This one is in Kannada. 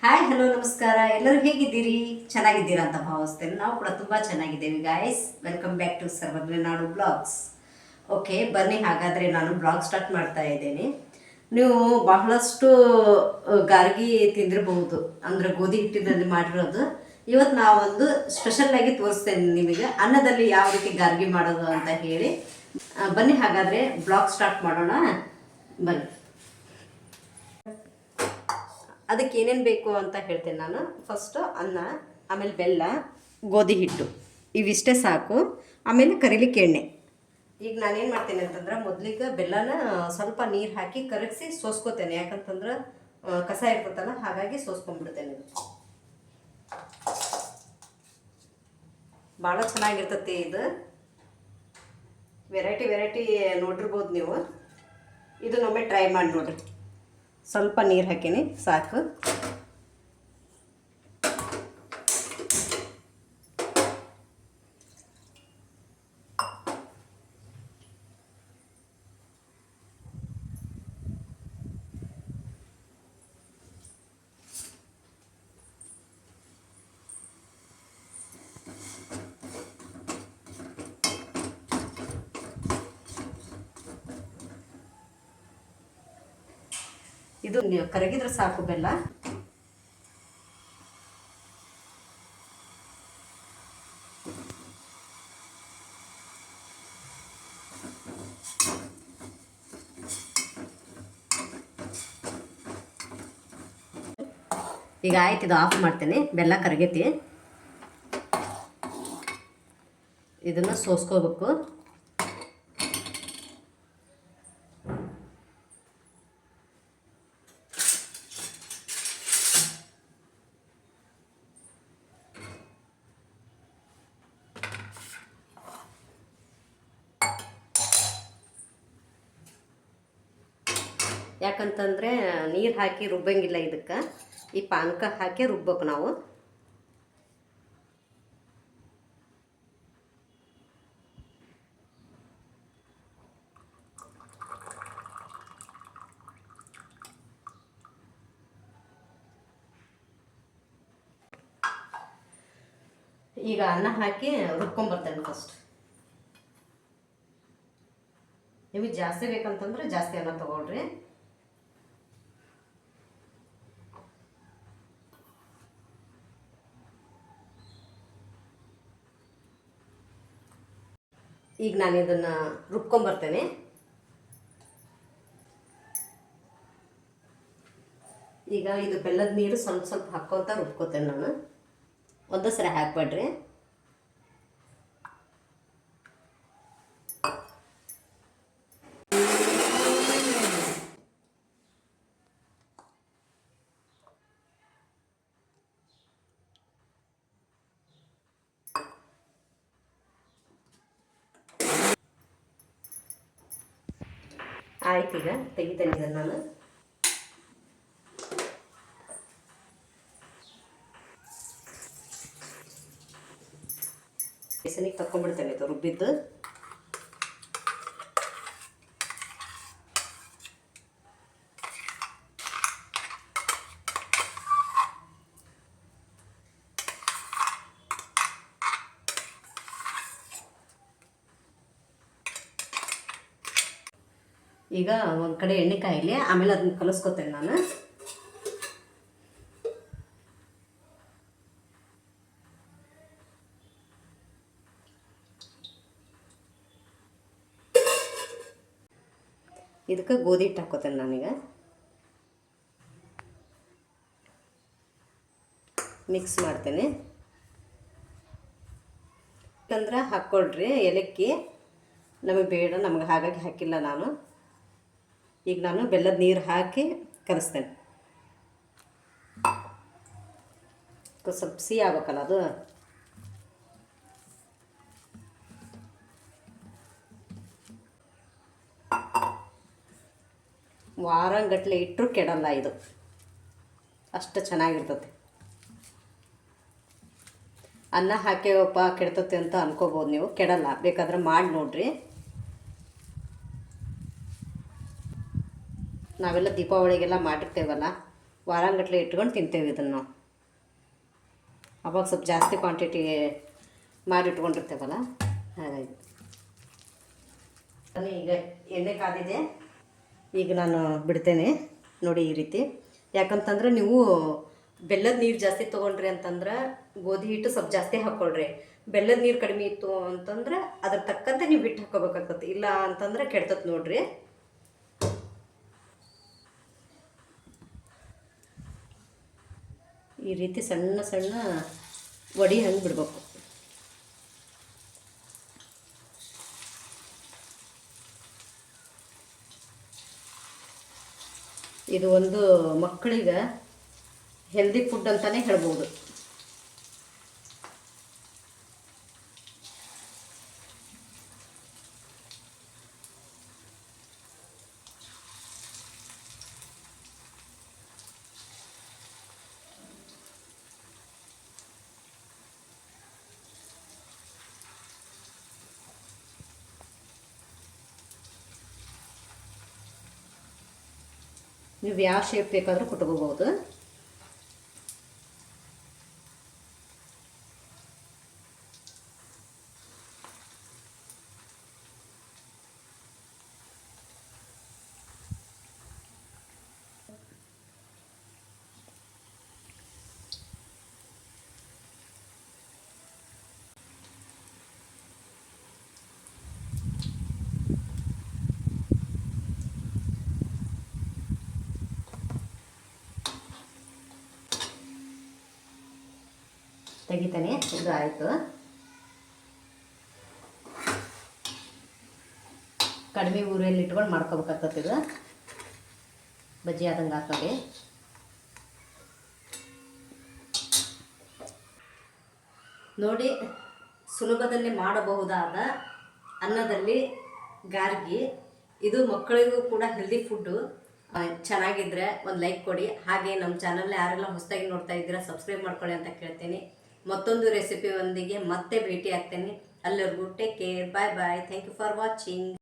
ಹಾಯ್ ಹಲೋ ನಮಸ್ಕಾರ. ಎಲ್ಲರೂ ಹೇಗಿದ್ದೀರಿ? ಚೆನ್ನಾಗಿದ್ದೀರಾ ಅಂತ ಭಾವಿಸ್ತೇನೆ. ನಾವು ಕೂಡ ತುಂಬ ಚೆನ್ನಾಗಿದ್ದೇವೆ ಗಾಯ್ಸ್. ವೆಲ್ಕಮ್ ಬ್ಯಾಕ್ ಟು ಸರ್ವಜ್ಞನಾಡು ಬ್ಲಾಗ್ಸ್. ಓಕೆ, ಬನ್ನಿ ಹಾಗಾದರೆ ನಾನು ಬ್ಲಾಗ್ ಸ್ಟಾರ್ಟ್ ಮಾಡ್ತಾ ಇದ್ದೇನೆ. ನೀವು ಬಹಳಷ್ಟು ಗಾರ್ಗಿ ತಿಂದಿರಬಹುದು, ಅಂದರೆ ಗೋಧಿ ಹಿಟ್ಟಿನಲ್ಲಿ ಮಾಡಿರೋದು. ಇವತ್ತು ನಾವೊಂದು ಸ್ಪೆಷಲ್ಲಾಗಿ ತೋರಿಸ್ತೇನೆ ನಿಮಗೆ, ಅನ್ನದಲ್ಲಿ ಯಾವ ರೀತಿ ಗಾರ್ಗಿ ಮಾಡೋದು ಅಂತ ಹೇಳಿ. ಬನ್ನಿ ಹಾಗಾದರೆ ಬ್ಲಾಗ್ ಸ್ಟಾರ್ಟ್ ಮಾಡೋಣ. ಬನ್ನಿ, ಅದಕ್ಕೆ ಏನೇನು ಬೇಕು ಅಂತ ಹೇಳ್ತೇನೆ ನಾನು. ಫಸ್ಟು ಅನ್ನ, ಆಮೇಲೆ ಬೆಲ್ಲ, ಗೋಧಿ ಹಿಟ್ಟು, ಇವಿಷ್ಟೇ ಸಾಕು. ಆಮೇಲೆ ಕರಿಲಿಕ್ಕೆ ಎಣ್ಣೆ. ಈಗ ನಾನೇನು ಮಾಡ್ತೇನೆ ಅಂತಂದ್ರೆ, ಮೊದಲಿಗೆ ಬೆಲ್ಲನ ಸ್ವಲ್ಪ ನೀರು ಹಾಕಿ ಕರಗಿಸಿ ಸೋಸ್ಕೋತೇನೆ. ಯಾಕಂತಂದ್ರೆ ಕಸ ಇರ್ತದಲ್ಲ, ಹಾಗಾಗಿ ಸೋಸ್ಕೊಂಡ್ಬಿಡ್ತೇನೆ. ಭಾಳ ಚೆನ್ನಾಗಿರ್ತತಿ ಇದು. ವೆರೈಟಿ ನೋಡಿರ್ಬೋದು ನೀವು. ಇದನ್ನೊಮ್ಮೆ ಟ್ರೈ ಮಾಡಿ ನೋಡಿರಿ. ಸ್ವಲ್ಪ ನೀರು ಹಾಕೀನಿ, ಸಾಕು. ಇದು ಕರಗಿದ್ರೆ ಸಾಕು ಬೆಲ್ಲ. ಈಗ ಆಯ್ತು, ಇದು ಆಫ್ ಮಾಡ್ತೇನೆ. ಬೆಲ್ಲ ಕರಗೈತಿ. ಇದನ್ನು ಸೋಸ್ಕೋಬೇಕು. ಯಾಕಂತಂದರೆ ನೀರು ಹಾಕಿ ರುಬ್ಬಂಗಿಲ್ಲ ಇದಕ್ಕೆ. ಈ ಪಾನಕ ಹಾಕಿ ರುಬ್ಬೇಕು ನಾವು. ಈಗ ಅನ್ನ ಹಾಕಿ ರುಬ್ಕೊಂಬರ್ತೇನೆ ಫಸ್ಟ್. ನಿಮಗೆ ಜಾಸ್ತಿ ಬೇಕಂತಂದ್ರೆ ಜಾಸ್ತಿ ಅನ್ನ ತಗೊಳ್ರಿ. ಈಗ ನಾನು ಇದನ್ನು ರುಬ್ಕೊಂಬರ್ತೇನೆ. ಈಗ ಇದು ಬೆಲ್ಲದ ನೀರು ಸ್ವಲ್ಪ ಸ್ವಲ್ಪ ಹಾಕ್ಕೊತ ರುಬ್ಕೋತೇನೆ ನಾನು. ಒಂದೇ ಸರಿ ಹಾಕ್ಬೇಡ್ರಿ. ಆಯ್ತು, ಈಗ ತೆಗಿತೇನೆ ಇದನ್ನು ನಾನು. ಬೇಸನಿಗೆ ತಕ್ಕೊಂಡ್ಬಿಡ್ತೇನೆ ಇದು ರುಬ್ಬಿದ್ದು. ಈಗ ಒಂದು ಕಡೆ ಎಣ್ಣೆ ಕಾಯಿಲಿ, ಆಮೇಲೆ ಅದನ್ನ ಕಲಿಸ್ಕೊತೇನೆ ನಾನು. ಇದಕ್ಕೆ ಗೋಧಿ ಹಿಟ್ಟು ಹಾಕೋತೇನೆ ನಾನೀಗ. ಮಿಕ್ಸ್ ಮಾಡ್ತೇನೆ. ಯಾಕಂದ್ರೆ ಹಾಕ್ಕೊಳ್ರಿ ಏಲಕ್ಕಿ, ನಮಗೆ ಬೇಡ, ನಮಗೆ ಹಾಗಾಗಿ ಹಾಕಿಲ್ಲ ನಾನು. ಈಗ ನಾನು ಬೆಲ್ಲದ ನೀರು ಹಾಕಿ ಕಲಿಸ್ತೇನೆ. ಸ್ವಲ್ಪ ಸಿಹಿ ಆಗ್ಬೇಕಲ್ಲ ಅದು. ವಾರಂಗಟ್ಲೆ ಇಟ್ಟರು ಕೆಡಲ್ಲ ಇದು, ಅಷ್ಟು ಚೆನ್ನಾಗಿರ್ತದೆ. ಅನ್ನ ಹಾಕ್ಯವಪ್ಪ ಕೆಡ್ತತೆ ಅಂತ ಅನ್ಕೋಬೋದು ನೀವು. ಕೆಡಲ್ಲ, ಬೇಕಾದ್ರೆ ಮಾಡಿ ನೋಡ್ರಿ. ನಾವೆಲ್ಲ ದೀಪಾವಳಿಗೆಲ್ಲ ಮಾಡಿರ್ತೇವಲ್ಲ, ವಾರಾಂಗಟ್ಲೆ ಇಟ್ಕೊಂಡು ತಿಂತೇವೆ ಇದನ್ನು ನಾವು. ಅವಾಗ ಸ್ವಲ್ಪ ಜಾಸ್ತಿ ಕ್ವಾಂಟಿಟಿ ಮಾಡಿ ಇಟ್ಕೊಂಡಿರ್ತೇವಲ್ಲ, ಹಾಗಾಗಿ. ಈಗ ಎಣ್ಣೆ ಕಾದಿದೆ, ಈಗ ನಾನು ಬಿಡ್ತೇನೆ ನೋಡಿ ಈ ರೀತಿ. ಯಾಕಂತಂದ್ರೆ ನೀವು ಬೆಲ್ಲದ ನೀರು ಜಾಸ್ತಿ ತೊಗೊಂಡ್ರಿ ಅಂತಂದ್ರೆ ಗೋಧಿ ಹಿಟ್ಟು ಸ್ವಲ್ಪ ಜಾಸ್ತಿ ಹಾಕ್ಕೊಳ್ರಿ. ಬೆಲ್ಲದ ನೀರು ಕಡಿಮೆ ಇತ್ತು ಅಂತಂದ್ರೆ ಅದ್ರ ತಕ್ಕಂತೆ ನೀವು ಹಿಟ್ಟು ಹಾಕೋಬೇಕಾಗ್ತದೆ, ಇಲ್ಲ ಅಂತಂದ್ರೆ ಕೆಡ್ತತ್ ನೋಡ್ರಿ. ಈ ರೀತಿ ಸಣ್ಣ ಸಣ್ಣ ವಡಿ ಹಂಗೆ ಬಿಡ್ಬೇಕು. ಇದು ಒಂದು ಮಕ್ಕಳಿಗೆ ಹೆಲ್ದಿ ಫುಡ್ ಅಂತಲೇ ಹೇಳ್ಬೋದು. ನೀವು ಯಾವ ಶೇಪ್ ಬೇಕಾದರೂ ಕೊಟ್ಕೋಬೋದು. ತೆಗಿತಾನೆ, ಇದು ಆಯಿತು. ಕಡಿಮೆ ಊರಲ್ಲಿ ಇಟ್ಕೊಂಡು ಮಾಡ್ಕೋಬೇಕಾಗ್ತದೆ. ಇದು ಬಜ್ಜಿ ಆದಂಗೆ ಹಾಕೋದೆ. ನೋಡಿ, ಸುಲಭದಲ್ಲಿ ಮಾಡಬಹುದಾದ ಅನ್ನದಲ್ಲಿ ಗಾರ್ಗಿ. ಇದು ಮಕ್ಕಳಿಗೂ ಕೂಡ ಹೆಲ್ದಿ ಫುಡ್ಡು. ಚೆನ್ನಾಗಿದ್ದರೆ ಒಂದು ಲೈಕ್ ಕೊಡಿ. ಹಾಗೆ ನಮ್ಮ ಚಾನಲ್ ಯಾರೆಲ್ಲ ಹೊಸದಾಗಿ ನೋಡ್ತಾ ಇದ್ದೀರಾ ಸಬ್ಸ್ಕ್ರೈಬ್ ಮಾಡ್ಕೊಳ್ಳಿ ಅಂತ ಕೇಳ್ತೀನಿ. ಮತ್ತೊಂದು ರೆಸಿಪಿಯೊಂದಿಗೆ ಮತ್ತೆ ಭೇಟಿ ಆಗ್ತೇನೆ. ಅಲ್ಲಿವರೆಗೂ take care, bye bye. Thank you for watching.